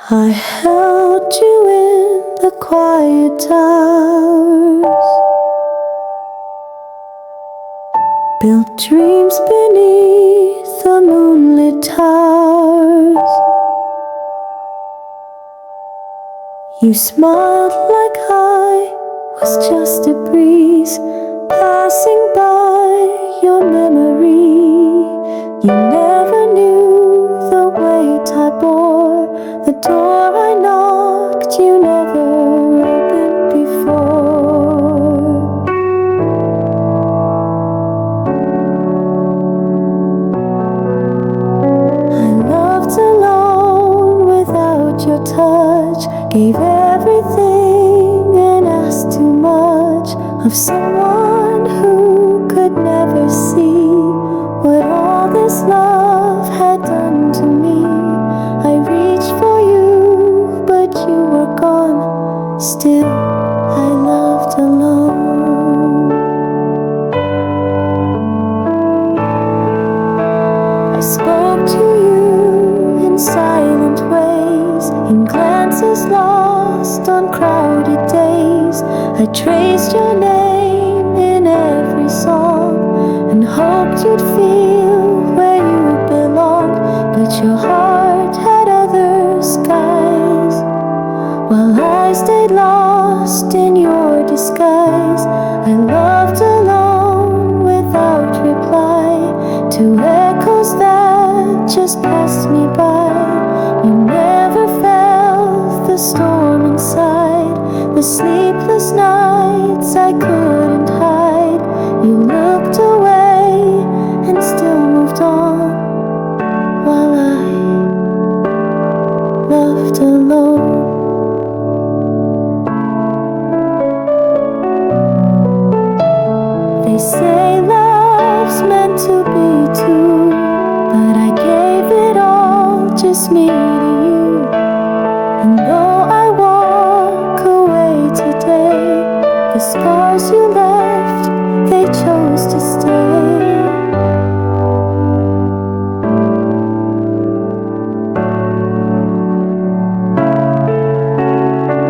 I held you in the quiet hours, built dreams beneath the moonlit towers. You smiled like I was just a breeze passing by your memory. You never knew the weight I bore, the door I knocked you never opened before. I loved alone without your touch, gave everything and asked too much of someone who could never see what all this love had done to me. I reached for you, but you were gone. Still, I loved alone. I spoke to you in silent ways, in glances lost on crowded days. I traced your name in every song and hoped you'd feel where you belonged, but your heart had other skies, while I stayed lost in your disguise. I loved alone without reply to echoes that just passed me by. You never felt the storm inside, the sleepless nights I couldn't hide. You looked away and still moved on, while I loved alone. They say love's meant to be two, but I gave it all, just me to you. And though I walk away today, the scars you left, they chose to stay.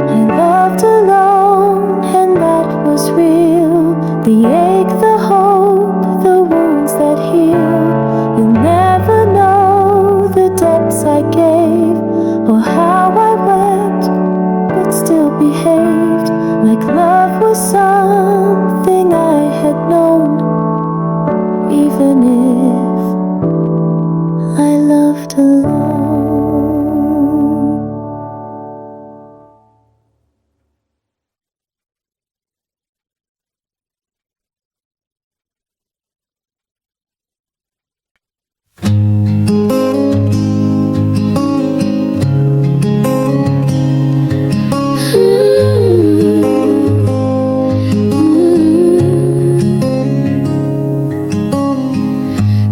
I loved alone, and that was real. The ache, the hope, the wounds that heal. You'll never know the depths I gave, or how I wept, but still behaved like love was something I had known, even if I loved alone.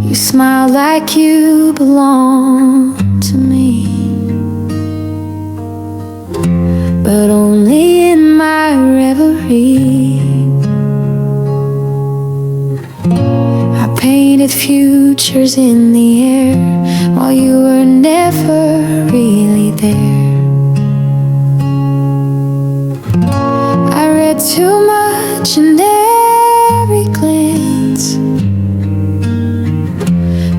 You smile like you belong to me, but only in my reverie. I painted futures in the air while you were never really there. I read too much in every glance,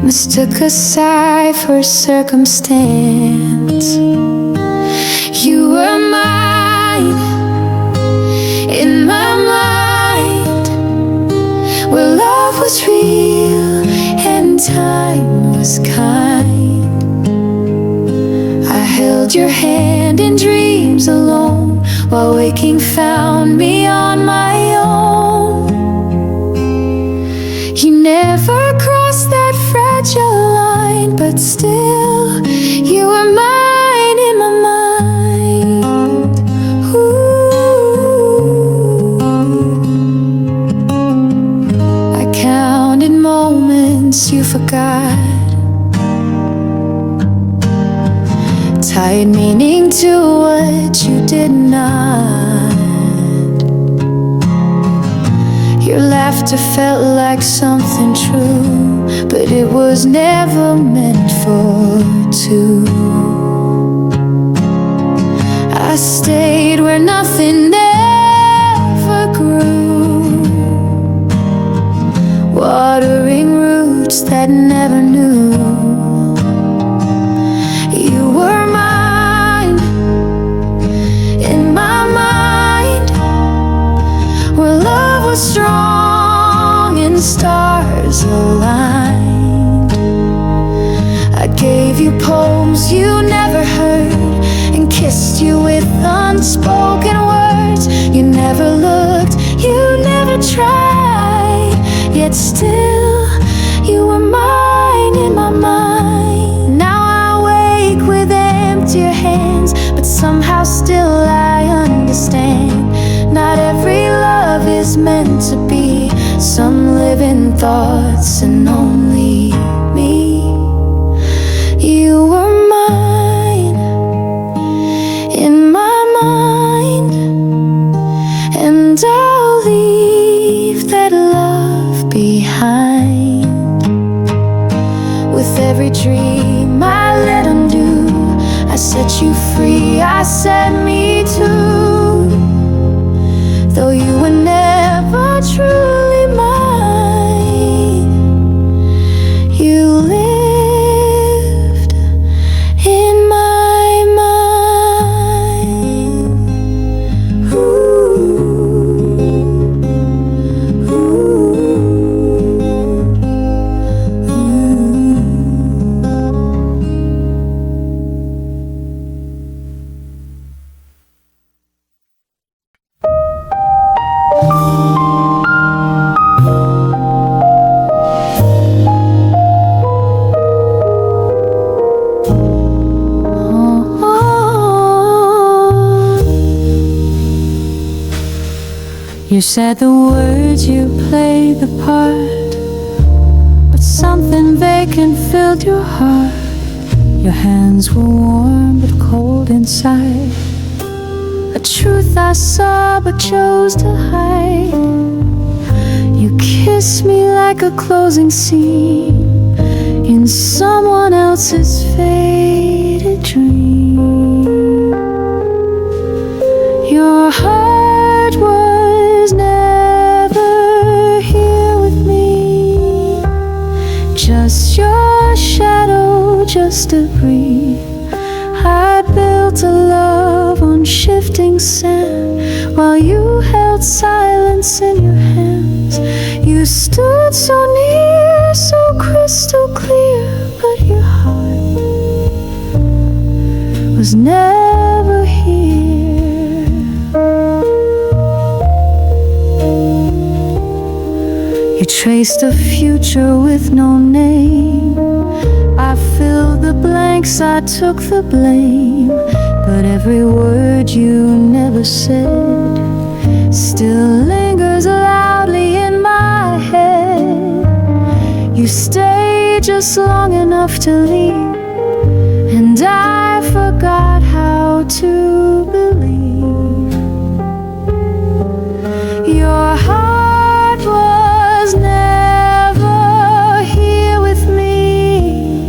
mistook a sigh for circumstance. You were mine, in my mind, where love was real and time was kind. I held your hand in dreams alone, while waking found me on my own. You never crossed that fragile line, but still you were mine in my mind. Ooh. I counted moments you forgot, tied meaning to what you did not. Your laughter felt like something true, but it was never meant for two. gave you poems you never heard, and kissed you with unspoken words. You never looked, you never tried, yet still you were mine in my mind. Now I wake with emptier hands, but somehow still I understand. Not every love is meant to be. Some live in thoughts and only me. You were mine in my mind, and I'll leave that love behind. With every dream I let undo, I set you free, I set me too. Though you were never truly mine, you lived in my mind. Ooh, you said the words, you played the part, but something vacant filled your heart. Your hands were warm but cold inside, a truth I saw but chose to hide. You kissed me like a closing scene in someone else's faded dream. Your heart was never here with me, just your shadow, just a breeze. I built a love on shifting sand, while you held silence in your hands. You stood so near, so crystal clear, but your heart was never here. You traced a future with no name. I filled the blanks, I took the blame, but every word you never said still lingers loudly in my head. You stayed just long enough to leave, and I forgot how to believe. Your heart was never here with me,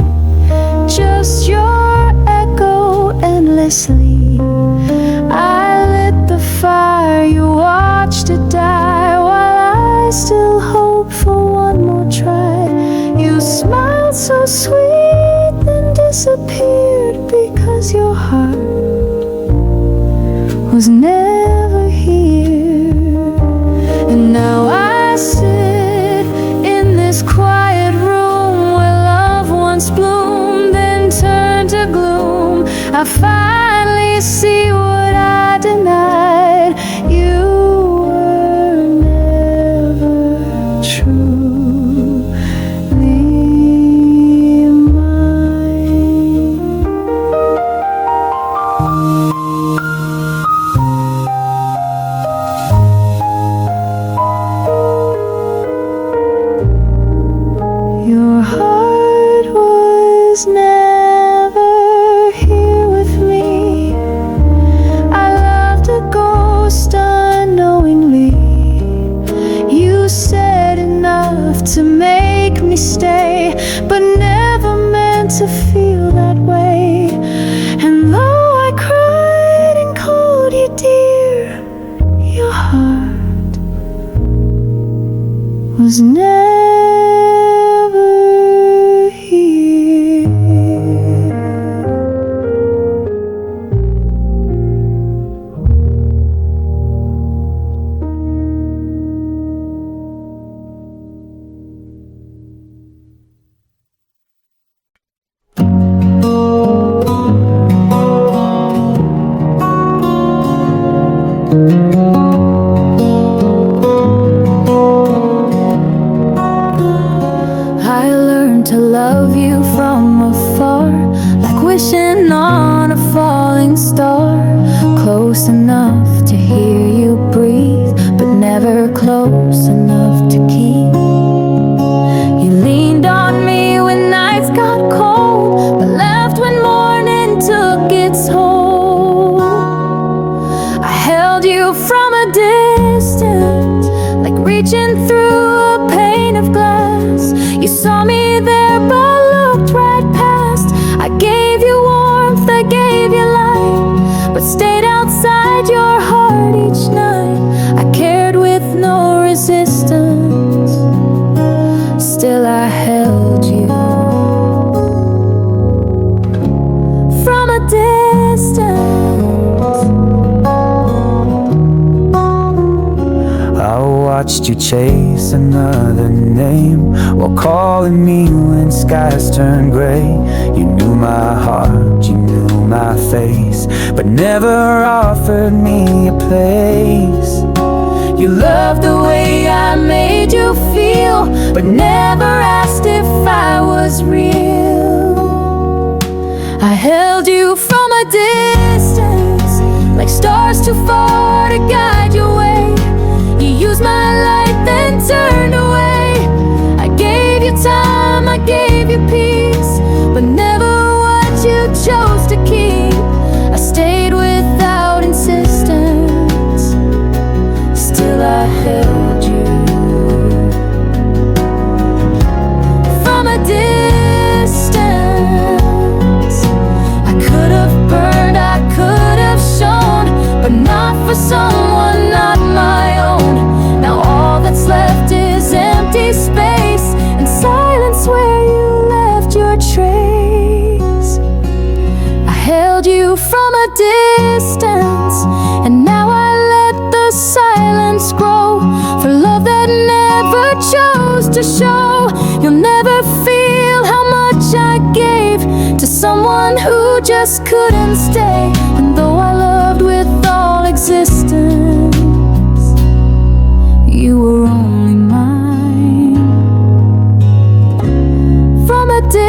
just your echo endlessly. I lit the fire, you watched it die, while I still hope for one more try. You smiled so sweet, then disappeared, because your heart was never here. And now I sit in this quiet room where love once bloomed, then turned to gloom. I finally see what I denied. You were never truly mine. Your heart was never here with me. I loved a ghost unknowingly. You said enough to make me stay, but never meant to feel that way. And though I cried and called you dear, your heart was never here. watched you chase another name while calling me when skies turned gray. You knew my heart, you knew my face, but never offered me a place. You loved the way I made you feel, but never asked if I was real. I held you from a distance, like stars too far to guide your way. You used my light, then turned away. I gave you time, I gave you peace, but never what you chose to keep. I stayed without insistence, still I held you from a distance. I could have burned, I could have shone, but not for someone not my own. Now all that's left is empty space and silence where you left your trace. I held you from a distance, and now I let the silence grow for love that never chose to show. You'll never feel how much I gave to someone who just couldn't stay. And though I loved with all existence, you were only mine from a distance.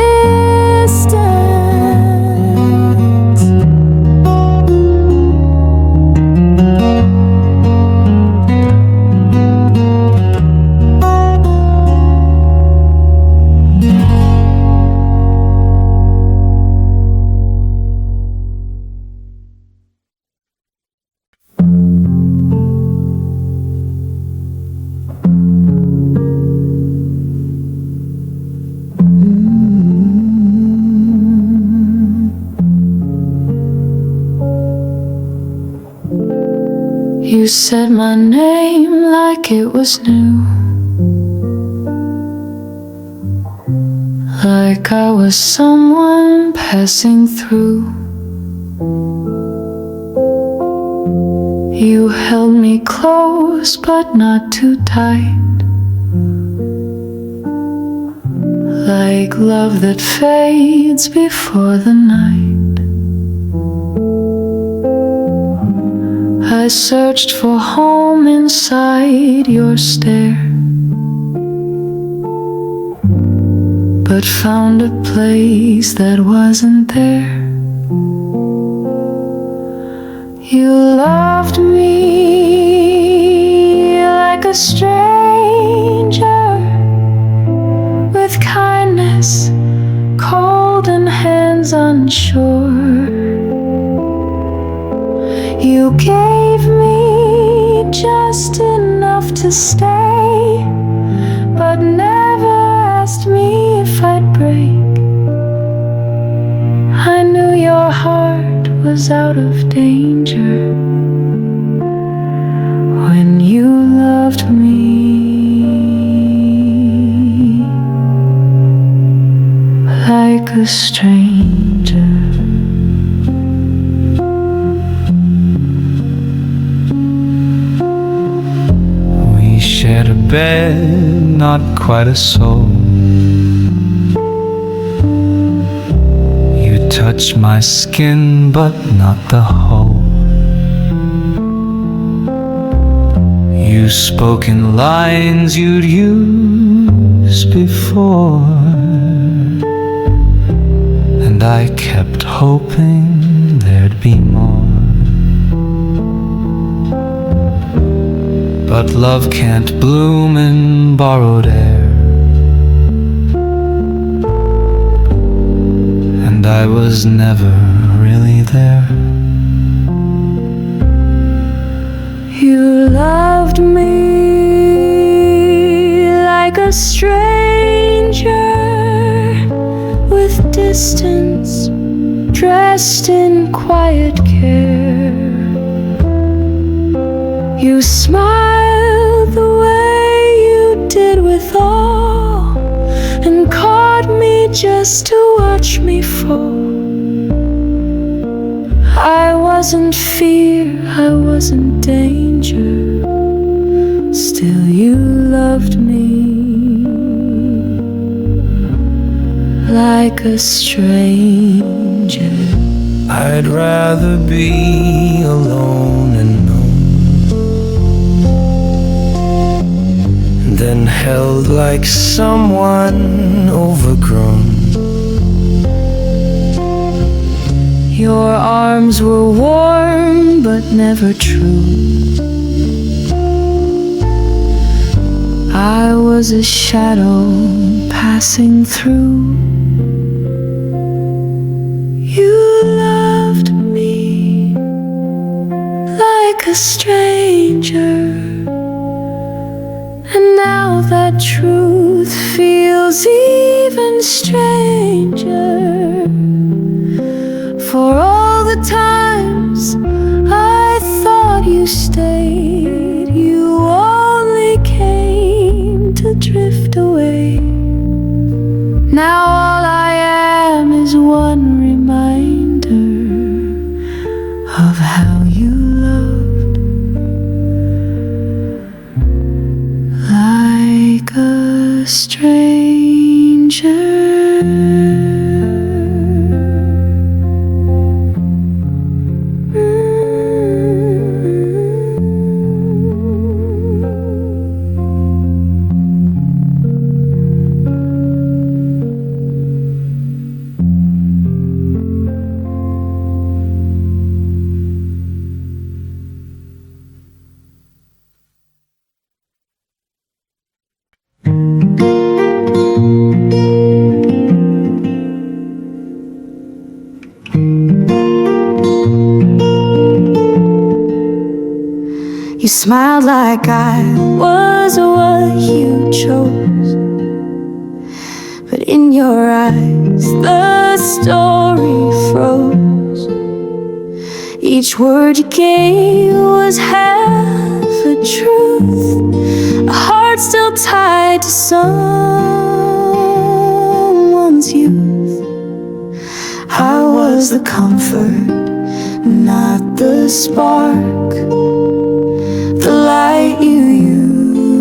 You said my name like it was new, like I was someone passing through. You held me close but not too tight, like love that fades before the night. I searched for home inside your stare, but found a place that wasn't there. You loved me like a stranger, with kindness, cold and hands unsure. You gave me just enough to stay, but never asked me if I'd break. I knew your heart was out of danger when you loved me like a stranger. Shared a bed, not quite a soul. You touched my skin, but not the whole. You spoke in lines you'd used before, and I kept hoping there'd be more. But love can't bloom in borrowed air, and I was never really there. You loved me like a stranger, with distance, dressed in quiet care. You smiled the way you did with awe, and caught me just to watch me fall. I wasn't fear, I wasn't danger, still you loved me like a stranger. I'd rather be alone and known than held like someone overgrown. Your arms were warm but never true. I was a shadow passing through. You loved me like a stranger, and now that truth feels even stranger. For all the times I thought you stayed, you only came to drift away. Now all I am is one reminder of how you loved, like a stranger. You smiled like I was what you chose, but in your eyes the story froze. Each word you gave was half a truth, a heart still tied to someone's youth. I was the comfort, not the spark, the light you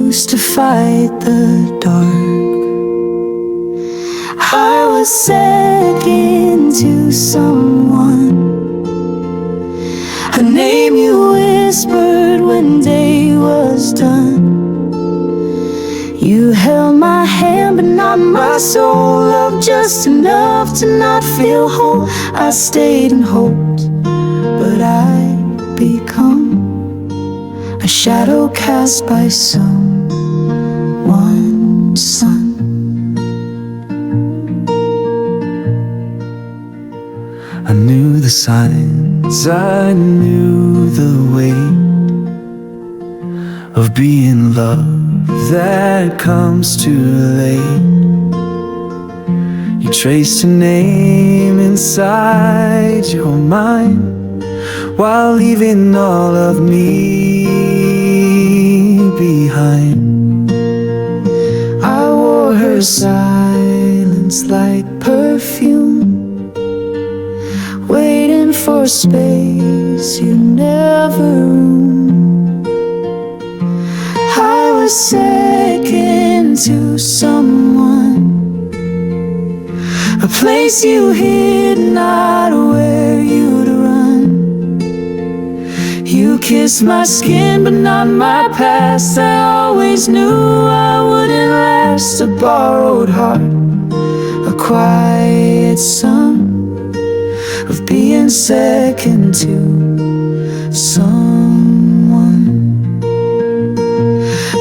used to fight the dark. I was second to someone, a name you whispered when day was done. You held my hand but not my soul, loved just enough to not feel whole. I stayed and hoped, but I'd become a shadow cast by someone's sun. I knew the signs, I knew the way of being loved that comes too late. You traced your name inside your mind while leaving all of me behind. I wore her silence like perfume, waiting for space you never room. I was second to someone, a place you hid, not where you'd run. You kissed my skin but not my past. I always knew I wouldn't last. A borrowed heart, a quiet song of being second to someone.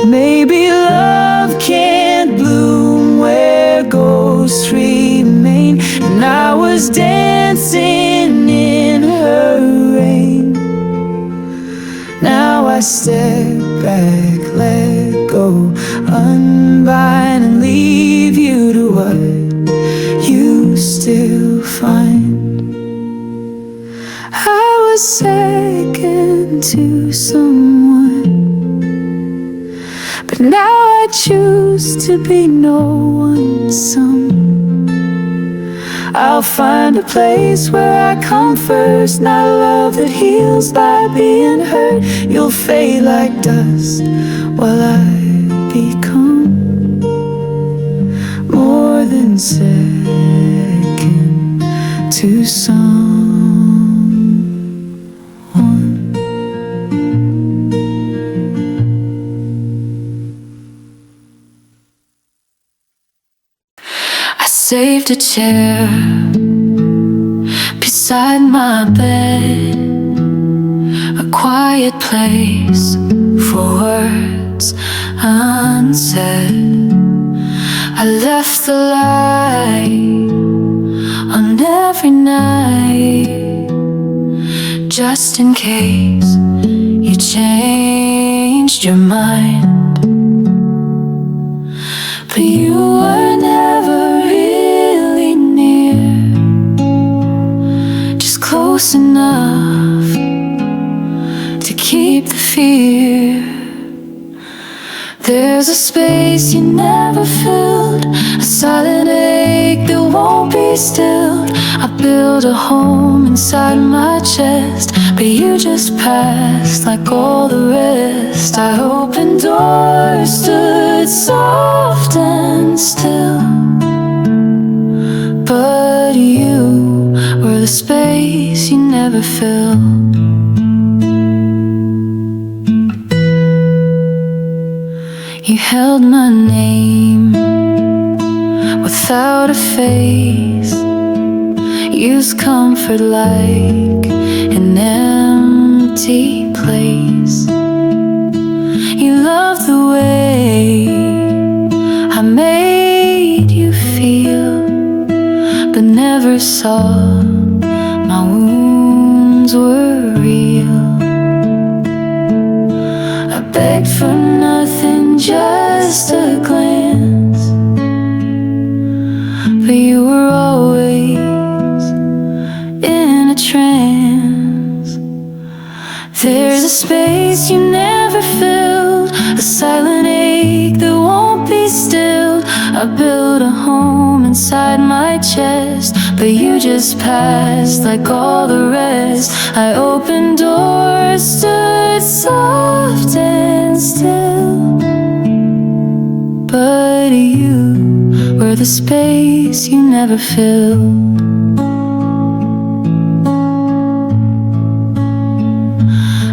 Maybe love can't bloom where ghosts remain, and I was dancing in her rain. Now I step back, let go, unbind and leave you to what you still find. I was second to someone, but now I choose to be no one's son. I'll find a place where I come first, not a love that heals by being hurt. You'll fade like dust while I become more than second to someone. I saved a chair beside my bed, a quiet place for words unsaid. I left the light on every night, just in case you changed your mind. But you were never really near, just close enough to keep the fear. There's a space you never filled, a silent ache that won't be stilled. I built a home inside my chest, but you just passed like all the rest. I opened doors, stood soft and still, but you were the space you never filled. You held my name without a face, used comfort like an empty place. You loved the way I made you feel, but never saw my wounds were real. I begged for nothing, just a glance, but you were always in a trance. There's a space you never filled, a silent ache that won't be stilled. I built a home inside my chest, but you just passed like all the rest. I opened doors, stood soft and still, but you were the space you never filled.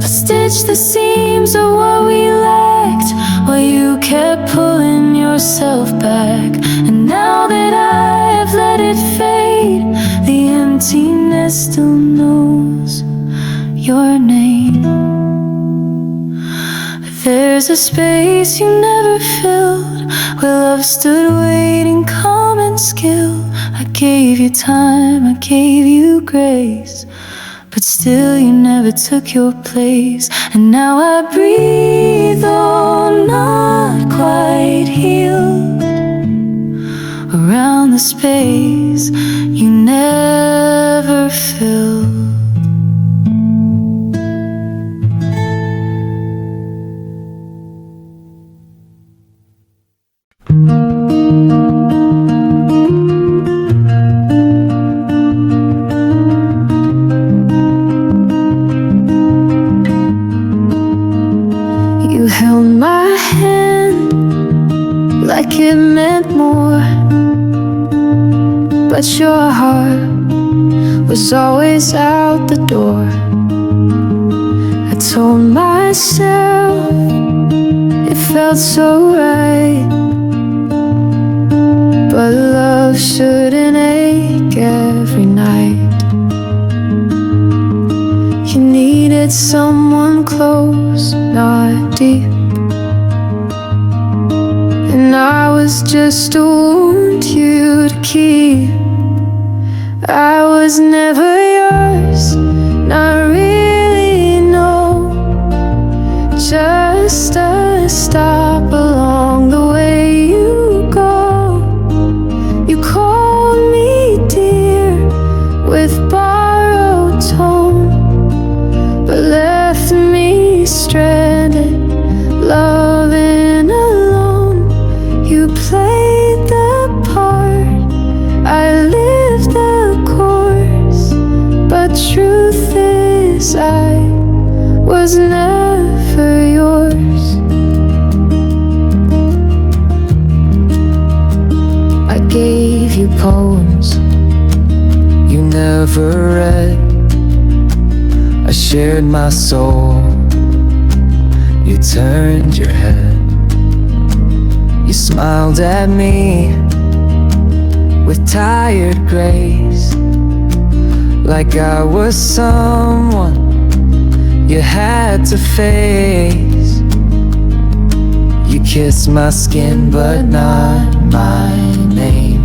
I stitched the seams of what we lacked, while you kept pulling yourself back. And now that I have let it fade, the emptiness still knows your name. There's a space you never filled, where love stood waiting, calm and skilled. I gave you time, I gave you grace, but still you never took your place. And now I breathe, though not quite healed, around the space you never filled. You held my hand like it meant more, but your heart was always out the door. I told myself it felt so right, but love shouldn't ache every night. You needed someone close, not deep, and I was just a wound you to keep. I was never yours, not really, no, just a stop along the way you go. You called me dear with borrowed tone, but left me stranded, loving alone. You played the part, I lived the course, but truth is I was never yours. poems you never read. I shared my soul, you turned your head. You smiled at me with tired grace, like I was someone you had to face. You kissed my skin but not my name,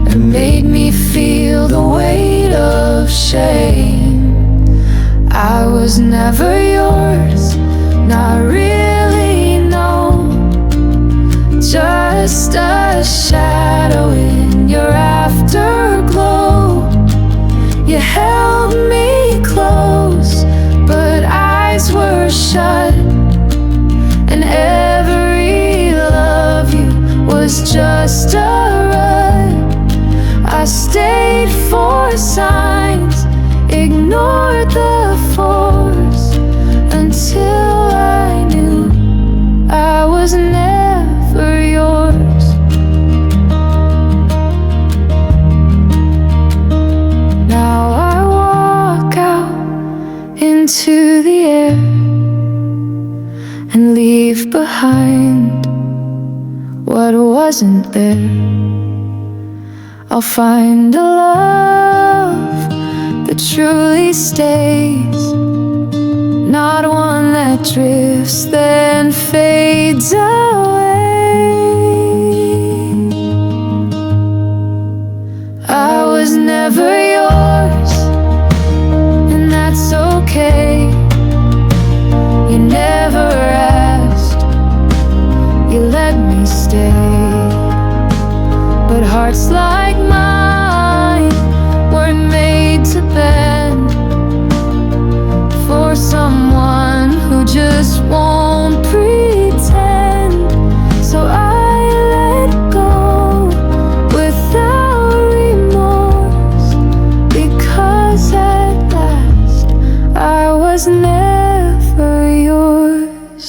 and made me feel the weight of shame. I was never yours, not really, no. Just a shadow in your afterglow. You held me close, but eyes were shut, and every love you was just a rut. I stayed for signs, ignored the force, until I knew I was never yours. Now I walk out into the air and leave behind what wasn't there. I'll find a love that truly stays, not one that drifts then fades away. I was never yours, and that's okay. You never asked, you let me stay. But hearts like mine weren't made to bend for someone who just won't pretend. So I let go without remorse, because at last I was never yours.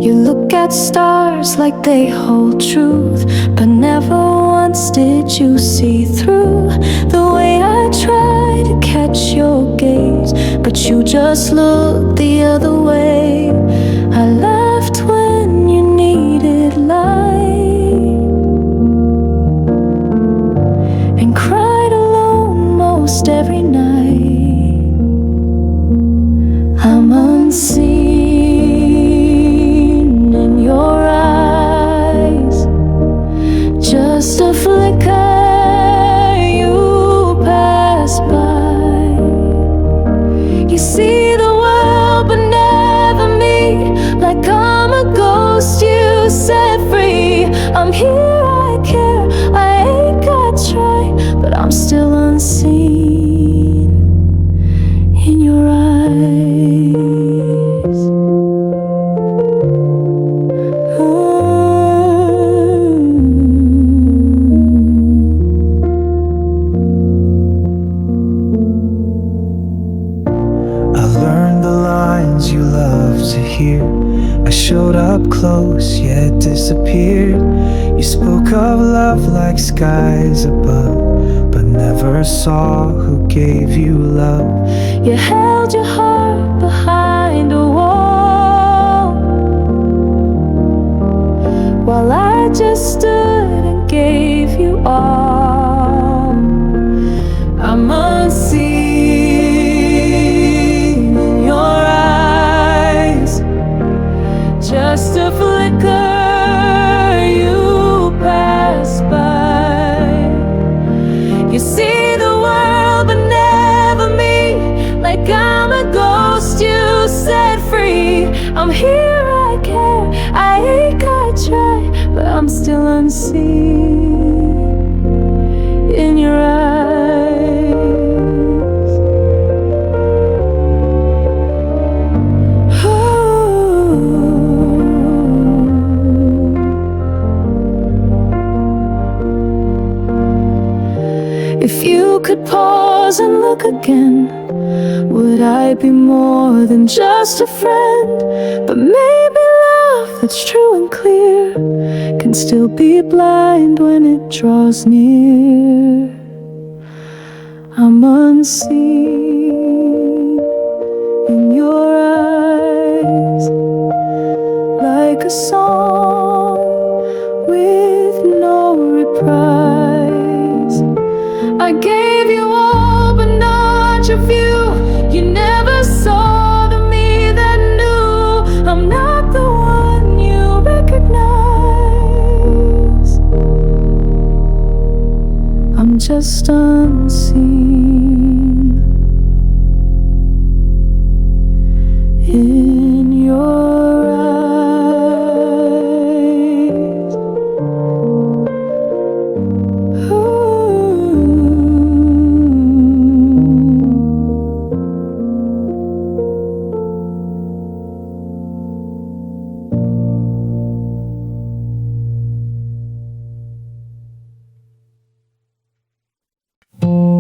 You look at stars like they hold truth, but never once did you see through the way I try to catch your gaze, but you just looked the other way. I laughed when you needed light, and cried alone most every night. I'm unseen in your eyes, just a flicker, you pass by. You see the world but never me, like I'm a ghost you set free. I'm here, I care, I ain't got try, but I'm still unseen in your eyes. I learned the lines you love to hear. I showed up close yet disappeared. You spoke of love like skies above, but never saw who gave you love. You held your heart behind a wall, while I just stood and gave you all. I'm unseen in your eyes, just a flicker, you pass by. You see the world but never me, like I'm a ghost you set free. I'm here, I care, I ain't got try, but I'm still unseen in your eyes. Ooh. If you could pause and look again, would I be more than just a friend? But maybe love that's true and clear can still be blind when it draws near. I'm unseen in your eyes, like a song with no reprise. I gave you all, but not your view. You never saw the me that knew. I'm not the one you recognize. I'm just unseen in your eyes. Ooh.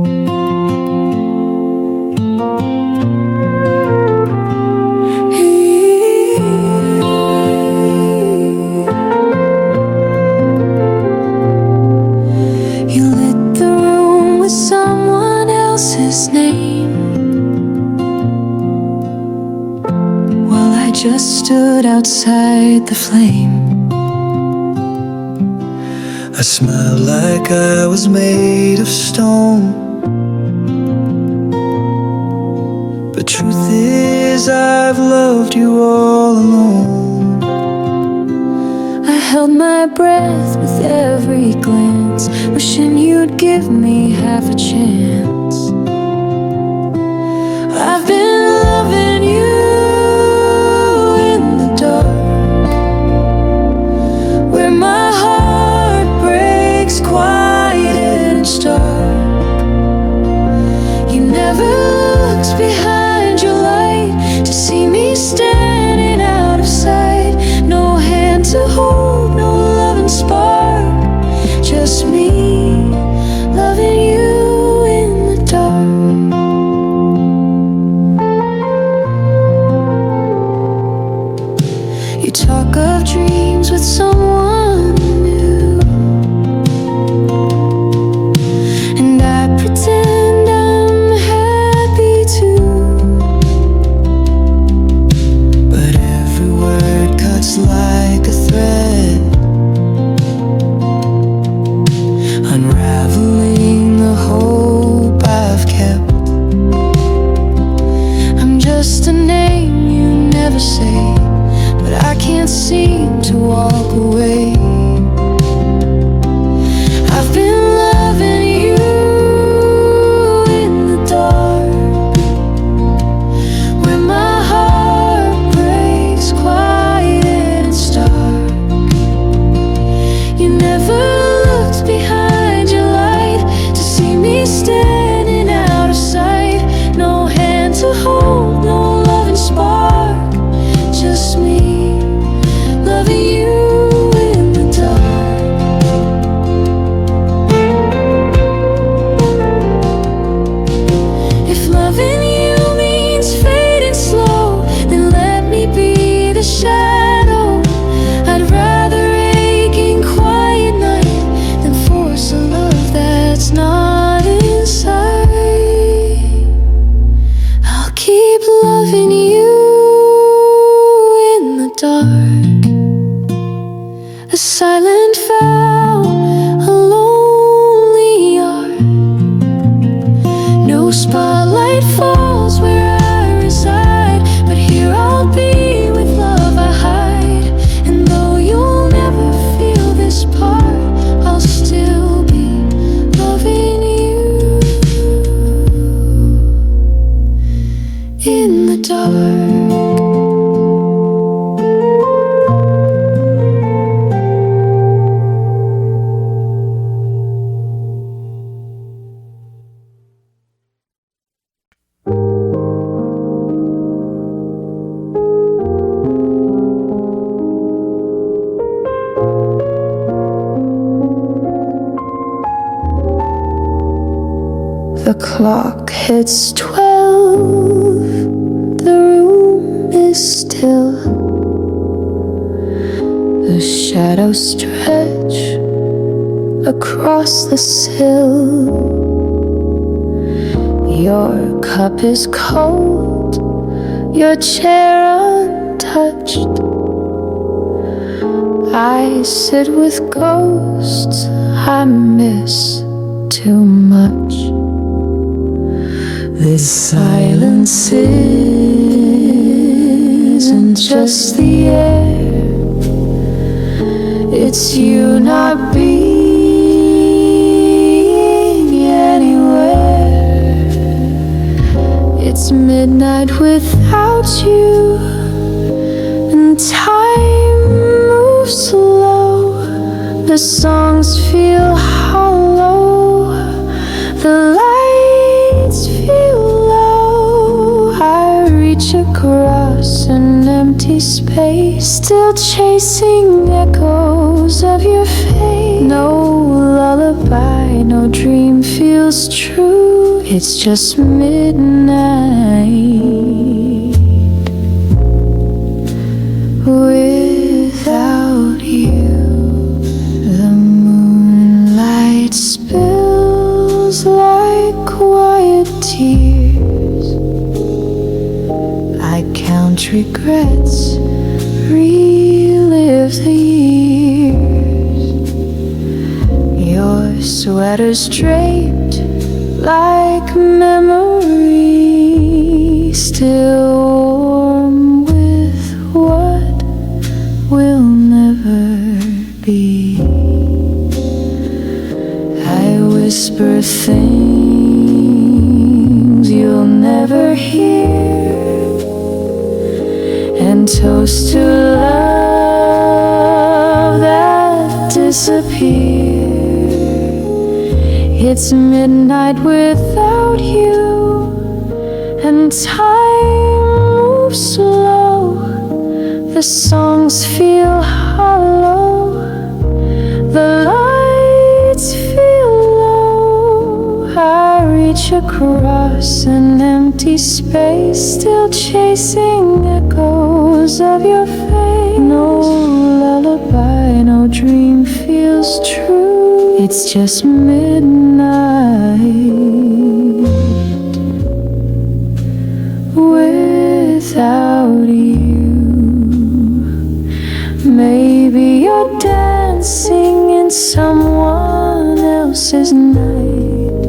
You lit the room with someone else's name, while I just stood outside the flame. I smiled like I was made of stone, but truth is I've loved you all alone. I held my breath with every glance, wishing you'd give me half a chance. I've been loving you in the dark, where my heart breaks quiet and stark. You never looked behind your light to see me standing out of sight. No hand to hold, no loving spark, just me loving you in the dark. You talk of dreams with someone new, and I pretend I'm happy too. But every word cuts like a thread, unraveling the hope I've kept. I'm just a name you never say, but I can't seem to walk away. I've been loving you in the dark, where my heart breaks quiet and stark. You never looked behind your light to see me standing out of sight. No hand to hold, no loving spark, just me loving you in the dark. If loving you means fading slow, then let me be the shadow. I'd rather aching quiet night than force a love that's not inside. I'll keep loving you in the dark, a silent vow, a lonely art. No spotlight falls where I reside, but here I'll be with love I hide. And though you'll never feel this part, I'll still be loving you in the dark. The clock hits 12. The room is still. The shadows stretch across the sill. Your cup is cold, your chair untouched. I sit with ghosts I miss too much. This silence isn't just the air, it's you not being anywhere. It's midnight without you, and time moves slow. The songs feel hollow, the lights feel low. I reach across an empty space, still chasing echoes of your face. No lullaby, no dream feels true. It's just midnight without you. The moonlight spills like quiet tears. I count regrets, relive the years. Your sweater's draped like memory, still warm with what will never be. I whisper things you'll never hear, and toast to love that disappears. It's midnight without you, and time moves slow. The songs feel hollow, the lights feel low. I reach across an empty space, still chasing echoes of your face. No lullaby, no dream feels true. It's just midnight without you. Maybe you're dancing in someone else's night,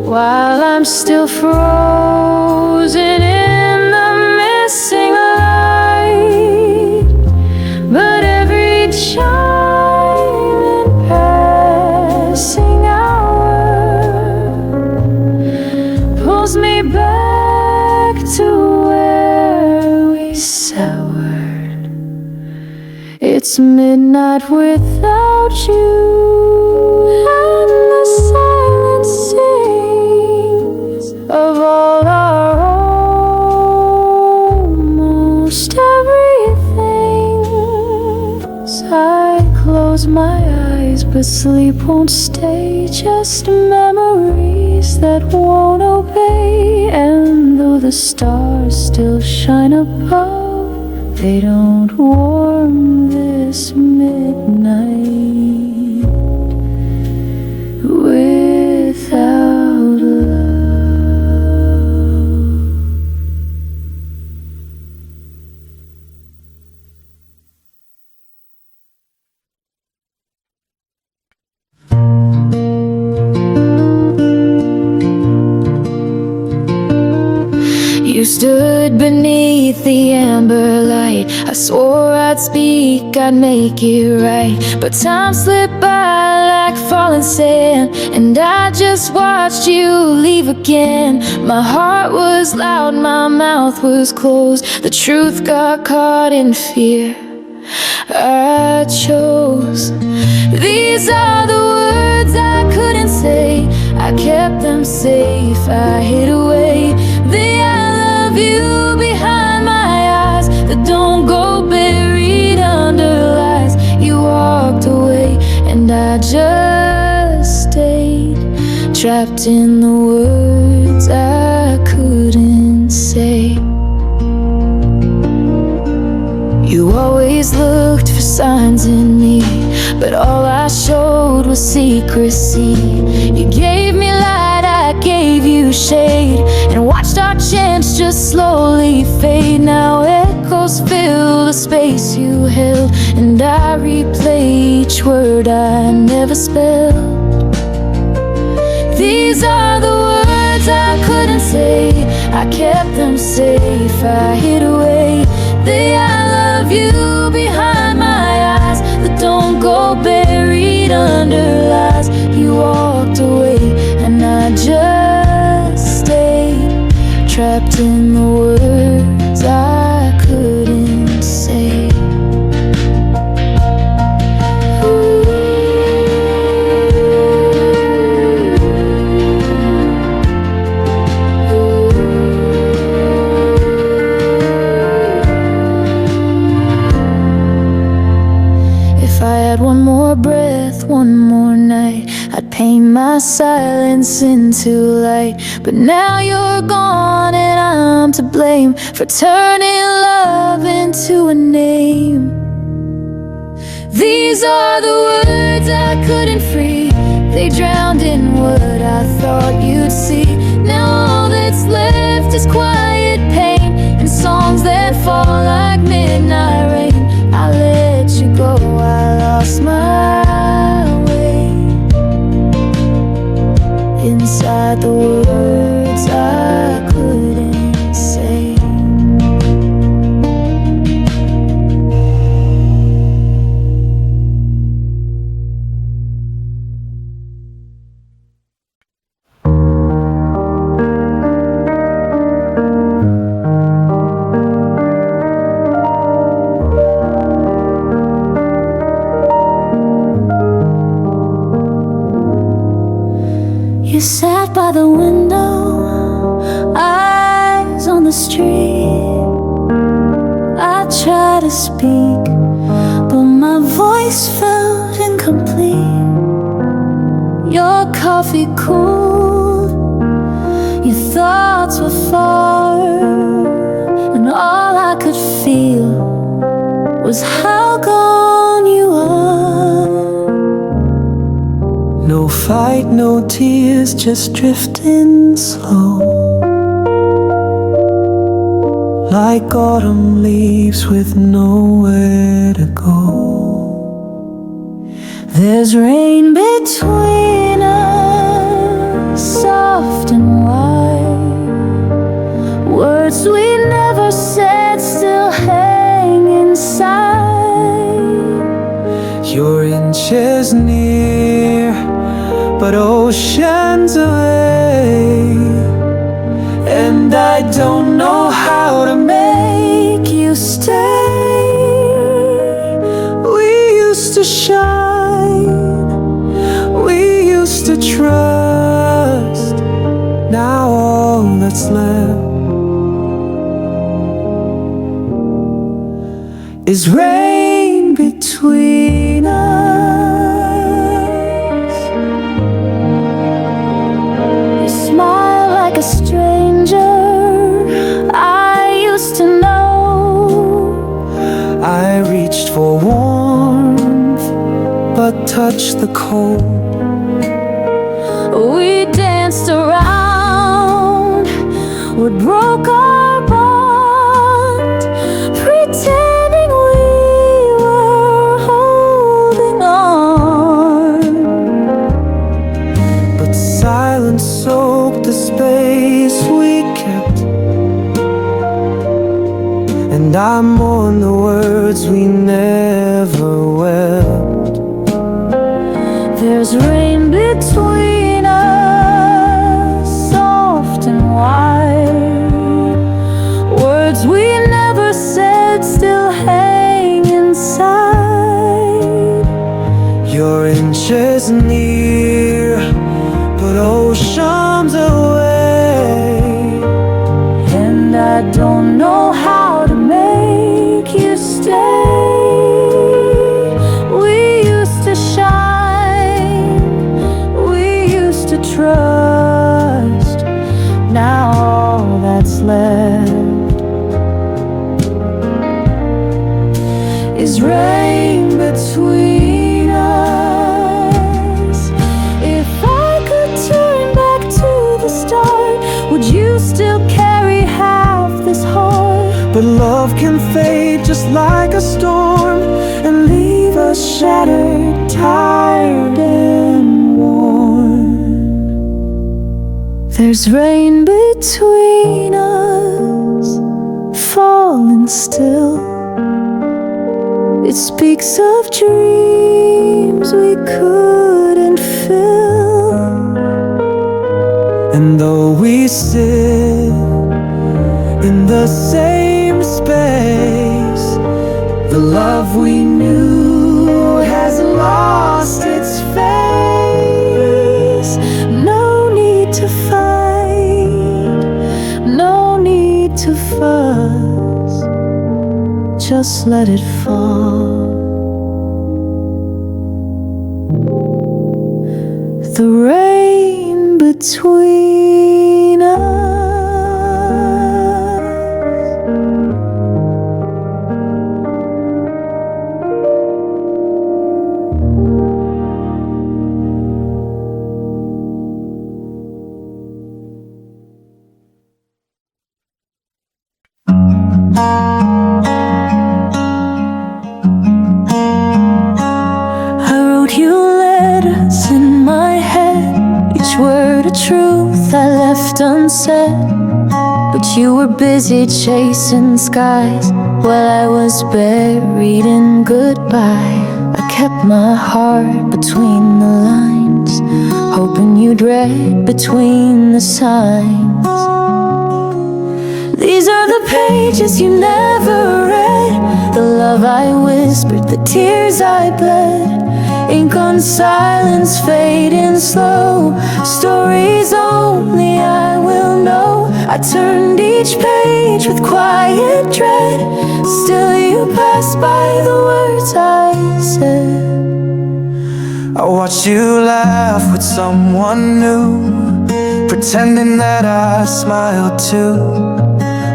while I'm still frozen in the missing light. But every chime and passing hour pulls me back to where we soured. It's midnight without you, and the silence sings of all our almost everything. I close my eyes, but sleep won't stay. Just memories that won't obey. And though the stars still shine above, they don't warm this midnight without love. You stood beneath the amber light. I swore I'd speak, I'd make it right. But time slipped by like falling sand, and I just watched you leave again. My heart was loud, my mouth was closed. The truth got caught in fear. I chose. These are the words I couldn't say. I kept them safe, I hid away the I love you behind my eyes that don't go buried under lies. You walked away and I just stayed, trapped in the words I couldn't say. You always looked for signs in me, but all I showed was secrecy. You gave me light, I gave you shade, and watched our chance just slowly fade. Now echoes fill the space you held, and I replay each word I never spelled. These are the words I couldn't say, I kept them safe, I hid away. The I love you behind my eyes that don't go buried under lies. You walked away and I just stayed, trapped in the words I couldn't say. One more breath, one more night, I'd paint my silence into light. But now you're gone and I'm to blame for turning love into a name. These are the words I couldn't free, they drowned in what I thought you'd see. Now all that's left is quiet pain and songs that fall like midnight rain. I let you go, I lost my way inside the words I couldn't say. You sat by the window, eyes on the street. I tried to speak, but my voice felt incomplete. Your coffee cooled, your thoughts were far, and all I could feel was how gone you are. No fight, no tears, just drifting slow, like autumn leaves with nowhere to go. There's rain between us, soft and wide. Words we never said still hang inside. Your inches near, but oceans away, and I don't know how to make you stay. We used to shine, we used to trust. Now all that's left is rain between us. You smile like a stranger I used to know. I reached for warmth, but touched the cold. We danced around what broke our bond, pretending we were holding on. But silence soaked the space we kept, and I mourn the words we never wept. There's rain between us, soft and wide. Words we never said still hang inside. Your inches near, but oceans away, And I don't know how to make you stay. We used to shine, we used to trust. shattered, tired and worn. There's rain between us, falling still. It speaks of dreams we couldn't fill. And though we sit in the same space, the love we knew has lost its face. No need to fight, no need to fuss, just let it fall. The rain between us. I wrote you letters in my head, each word a truth I left unsaid. But you were busy chasing skies while I was buried in goodbye. I kept my heart between the lines, hoping you'd read between the signs. These are the pages you never read, the love I whispered, the tears I bled. Ink on silence fading slow, stories only I will know. I turned each page with quiet dread, still you passed by the words I said. I watched you laugh with someone new, pretending that I smiled too.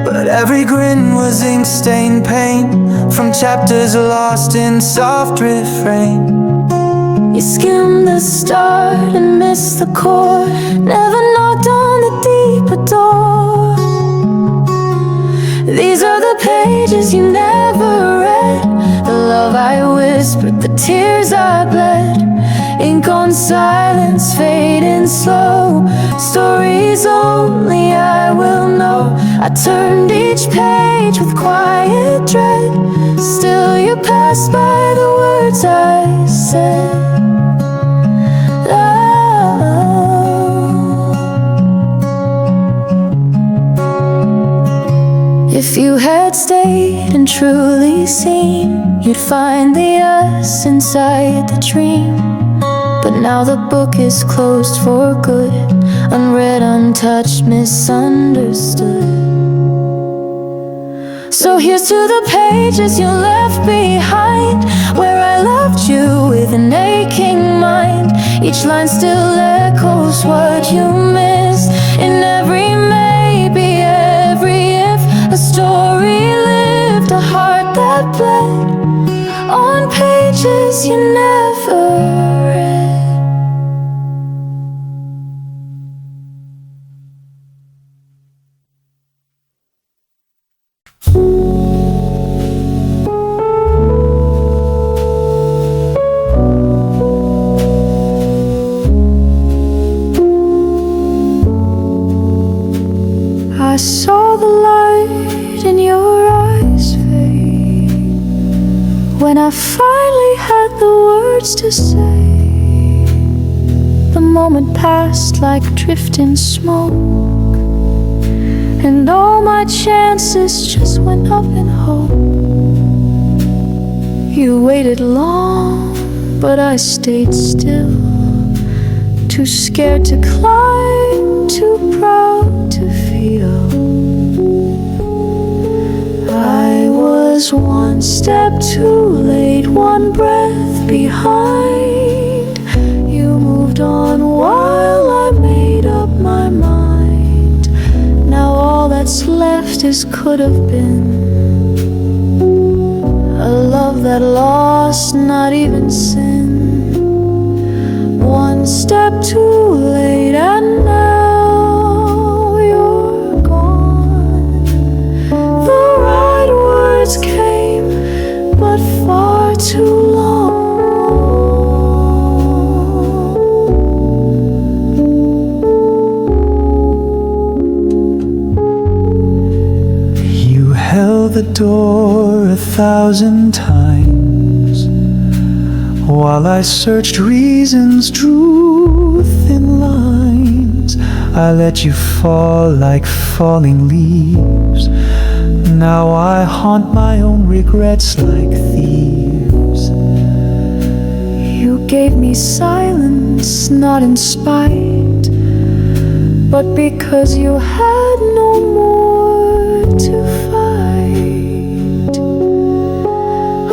But every grin was ink-stained pain from chapters lost in soft refrain. You skimmed the start and missed the core, never knocked on the deeper door. These are the pages you never read, the love I whispered, the tears I bled. Ink on silence fading slow, stories only I will know. I turned each page with quiet dread, still you passed by the words I said. If you had stayed and truly seen, you'd find the us inside the dream. But now the book is closed for good, unread, untouched, misunderstood. So here's to the pages you left behind, where I loved you with an aching mind. Each line still echoes what you missed, in every maybe, every if. A story lived, a heart that bled, on pages you never read. I saw the light in your eyes fade when I finally had the words to say. The moment passed like drifting smoke, and all my chances just went up in hope. You waited long, but I stayed still, too scared to climb, too proud to feel. I was one step too late, one breath behind. You moved on while I made up my mind. Now all that's left is could have been, a love that lost not even sin. One step too late and now you're gone. The right words came, but far too long. door 1,000 times, while I searched reasons, drew thin lines. I let you fall like falling leaves. Now I haunt my own regrets like thieves. You gave me silence, not in spite, but because you had no more to fight.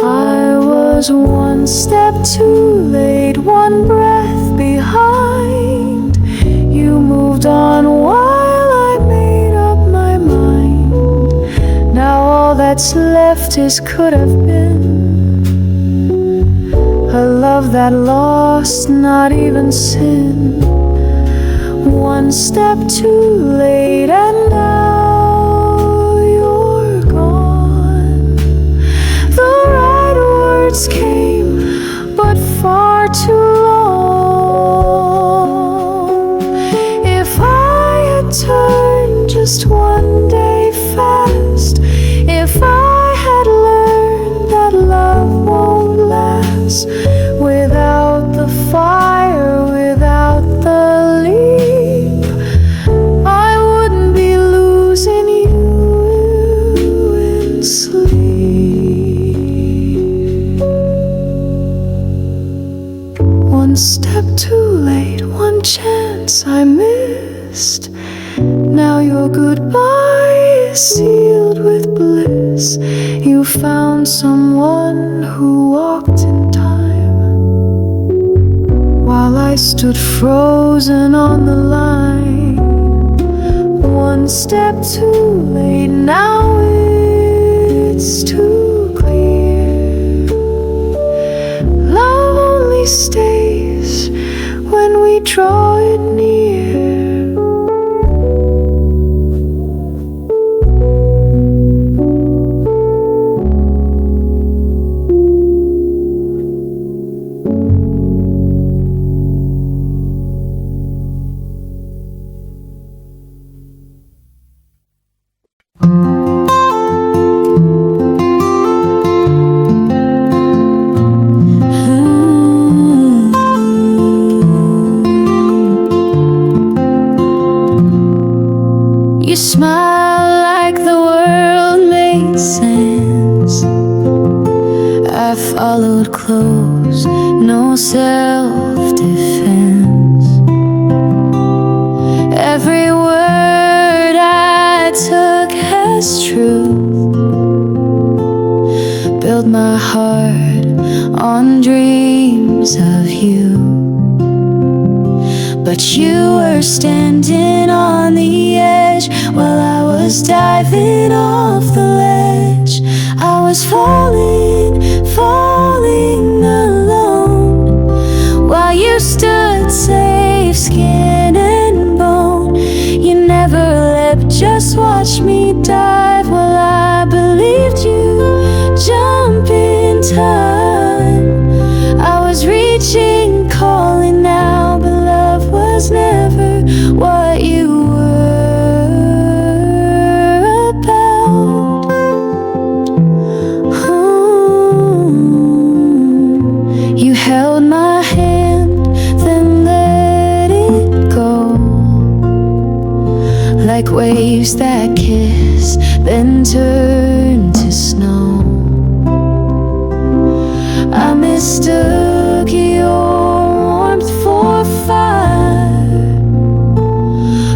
I was one step too late, one breath behind. You moved on while I made up my mind. Now all that's left is could have been. A love that lost, not even sin. One step too late and now you're gone. The right words came, but far too long. If I had turned just one day fast, if I had learned that love won't last, without the fire, without the leap, I wouldn't be losing you in sleep. One step too late, one chance I missed. Now your goodbye is sealed with bliss. You found someone who walked in time, while I stood frozen on the line. One step too late, now it's too clear. Love only stays when we draw it near. You smile like the world made sense. I followed close, no self-defense. Every word I took as truth. Built my heart on dreams of you. But you were standing on the edge while I was diving off the ledge. I was falling, falling alone, while you stood safe, skin and bone. You never left, just watched me dive while I believed you jump in time. I was reaching, calling now, but love was never what you were about. You held my hand, then let it go, like waves that kiss, then turn to snow. I mistook your warmth for fire,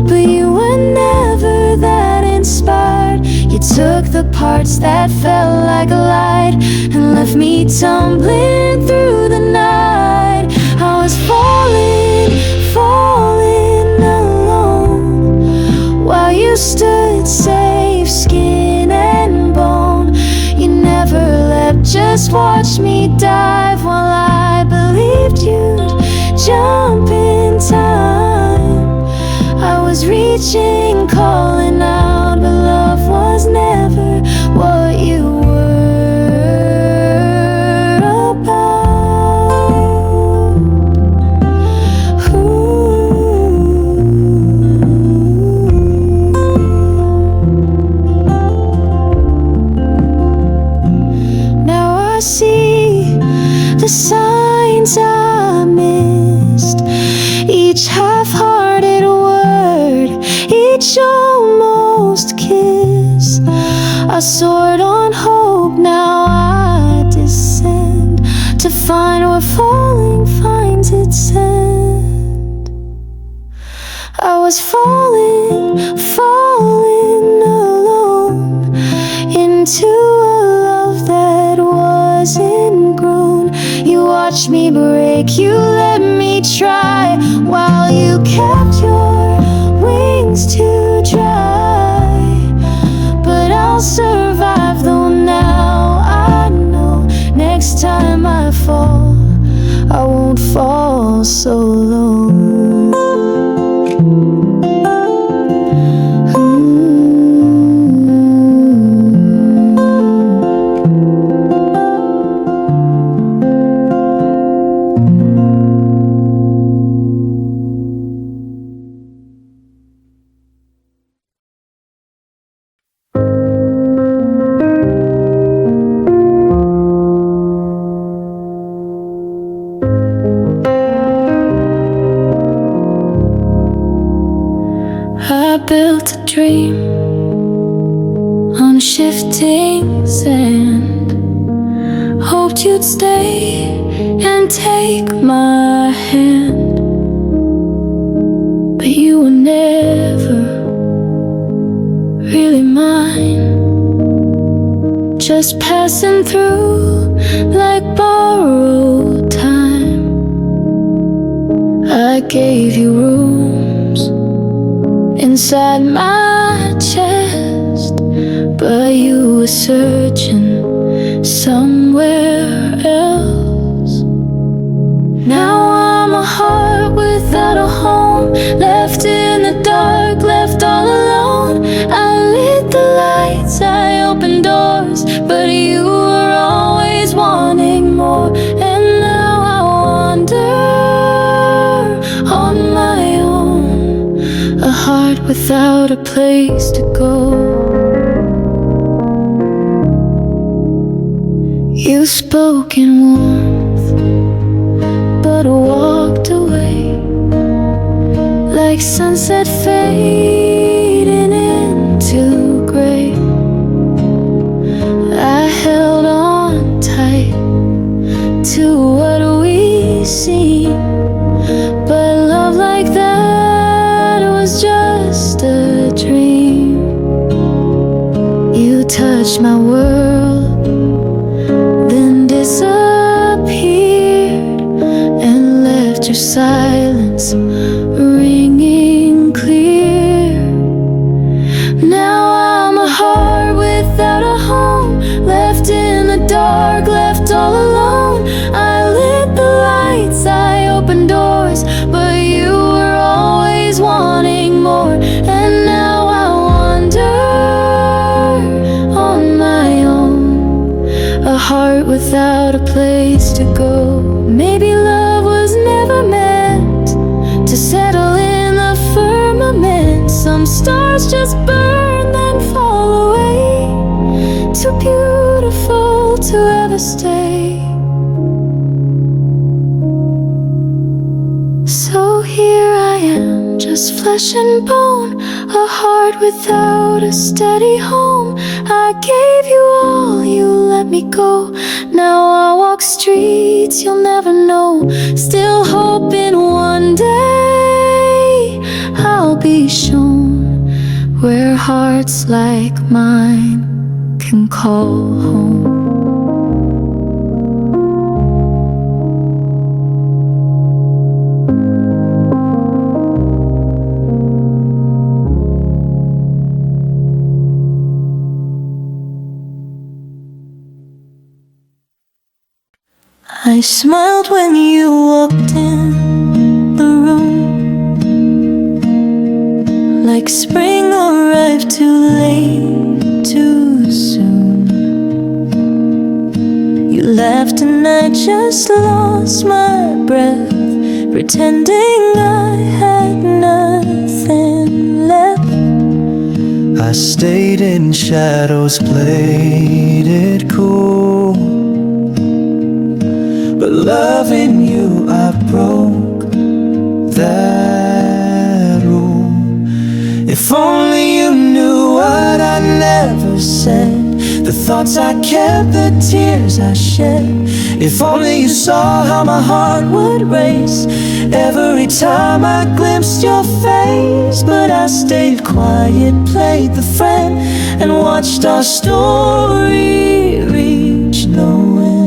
but you were never that inspired. You took the parts that felt like a light and left me tumbling through the night. I was falling, falling alone, while you stood safe, skin and bone. You never left, just watched me dive while I believed you'd jump in time. I was reaching, calling out, but love was never what you were about. Ooh. lines I missed, each half-hearted word, each almost kiss. I soared on hope, now I descend to find where falling finds its end. I was falling alone into a love that wasn't grown. You watched me break, you let me try, while you kept your wings to dry. But I'll survive, though now I know next time I fall, I won't fall so low. I built a dream on shifting sand, hoped you'd stay and take my hand, but you were never really mine, just passing through like borrowed time. I gave you rooms inside my chest, but you were searching somewhere else. Now I'm a heart without a home, left in the dark, left all alone. I lit the lights, I opened doors, but you were always wanting more. And now I wander on my own, a heart without a place to go. You spoke in warmth, but walked away, like sunset fading into gray. I held on tight to what we seen, but love like that was just a dream. You touched my world, then disappeared, and left your silence ringing clear. Now I'm a heart without a home, left in the dark, left all alone. I lit the lights, I opened doors, but you were always wanting more. And now I wander on my own, a heart without a place to go. Maybe love was never meant to settle in the firmament. Some stars just burn then fall away, too beautiful to ever stay. So here I am, just flesh and bone, a heart without a steady home. I gave you all, you let me go. Now I walk streets you'll never know, still hoping one day I'll be shown where hearts like mine can call home. I smiled when you walked in the room, like spring arrived too late, too soon. You laughed and I just lost my breath, pretending I had nothing left. I stayed in shadows, played it cool, but but loving you I broke that rule. If only you knew what I never said, the thoughts I kept, the tears I shed. If only you saw how my heart would race every time I glimpsed your face. But I stayed quiet, played the friend, and watched our story reach no end.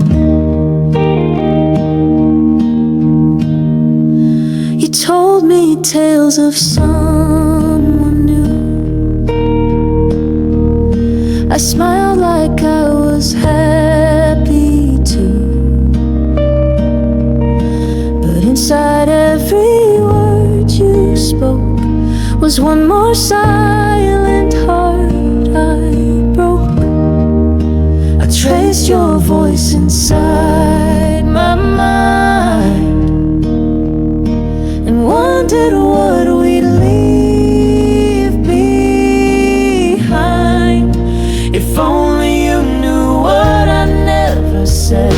You told me tales of someone new. I smiled like I was happy too, but inside every word you spoke was one more silent heart I broke. I traced your voice inside my mind and wondered what we'd leave behind. If only you knew what I never said,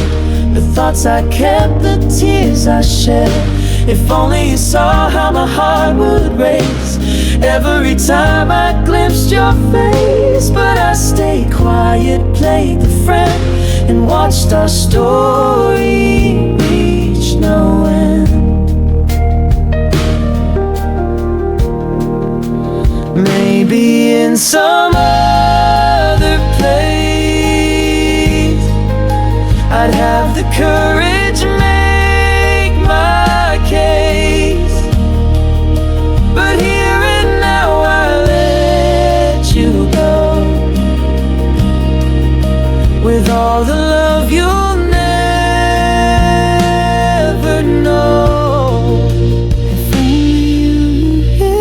the thoughts I kept, the tears I shed. If only you saw how my heart would race every time I glimpsed your face. But I stayed quiet, played the friend, and watched our story reach no end. Maybe in some other place I'd have the courage to make my case, but here and now I let you go with all the love you'll never know.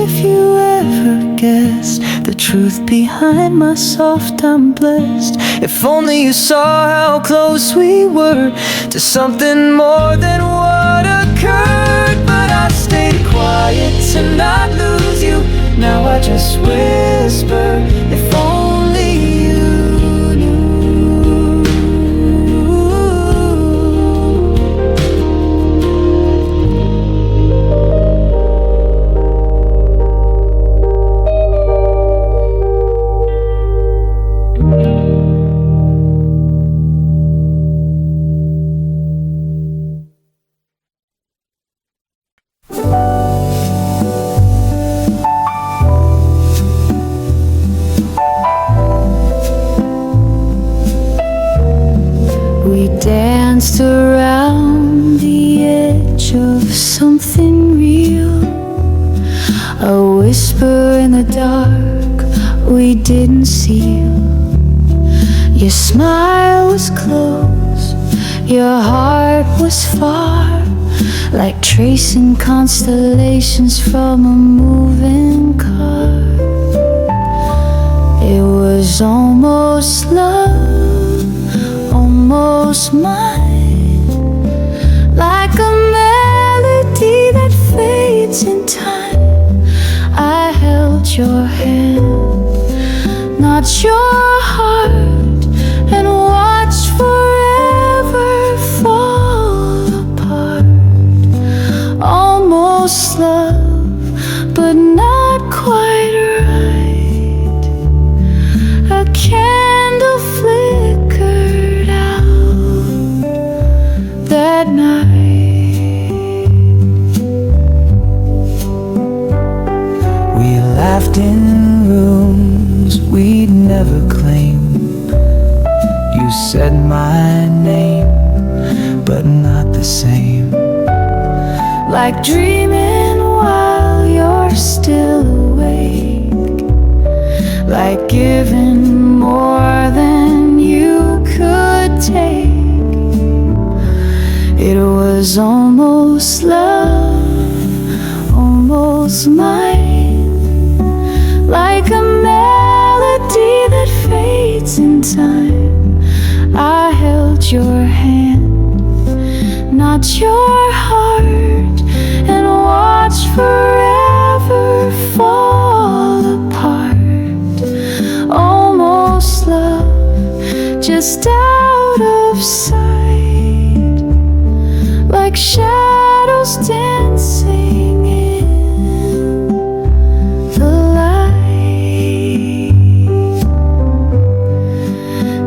If you ever guessed the truth behind my soft I'm blessed. If only you saw how close we were to something more than what occurred. But I stayed quiet to not lose you. Now I just whisper, if only you knew. We danced around the edge of something real, a whisper in the dark we didn't seal. Your smile was close, your heart was far, like tracing constellations from a moving car. It was almost love, almost mine, like a melody that fades in time. I held your hand, not your heart, and watched forever fall apart. Almost love, but not quite right. A candle flickered out that night. We laughed in rooms we'd never claimed. You said my name, but not the same. Like dreaming while you're still awake, like giving more than you could take. It was almost love, almost mine, like a melody that fades in time. I held your hand, not your heart, and watched forever fall apart. Almost love, just out of sight. like shadows dancing in the light.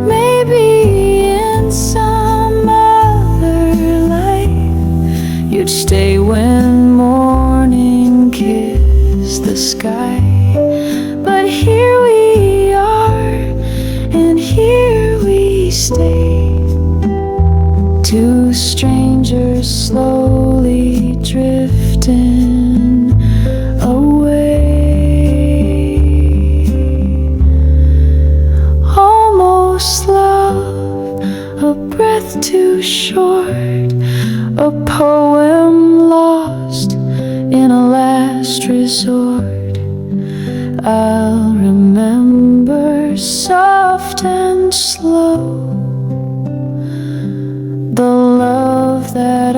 Maybe in some other life you'd stay when morning kissed the sky. But here we are, and here we stay, two strangers slowly drifting away. Almost love, a breath too short, a poem lost in a last resort. I'll remember soft and slow the love that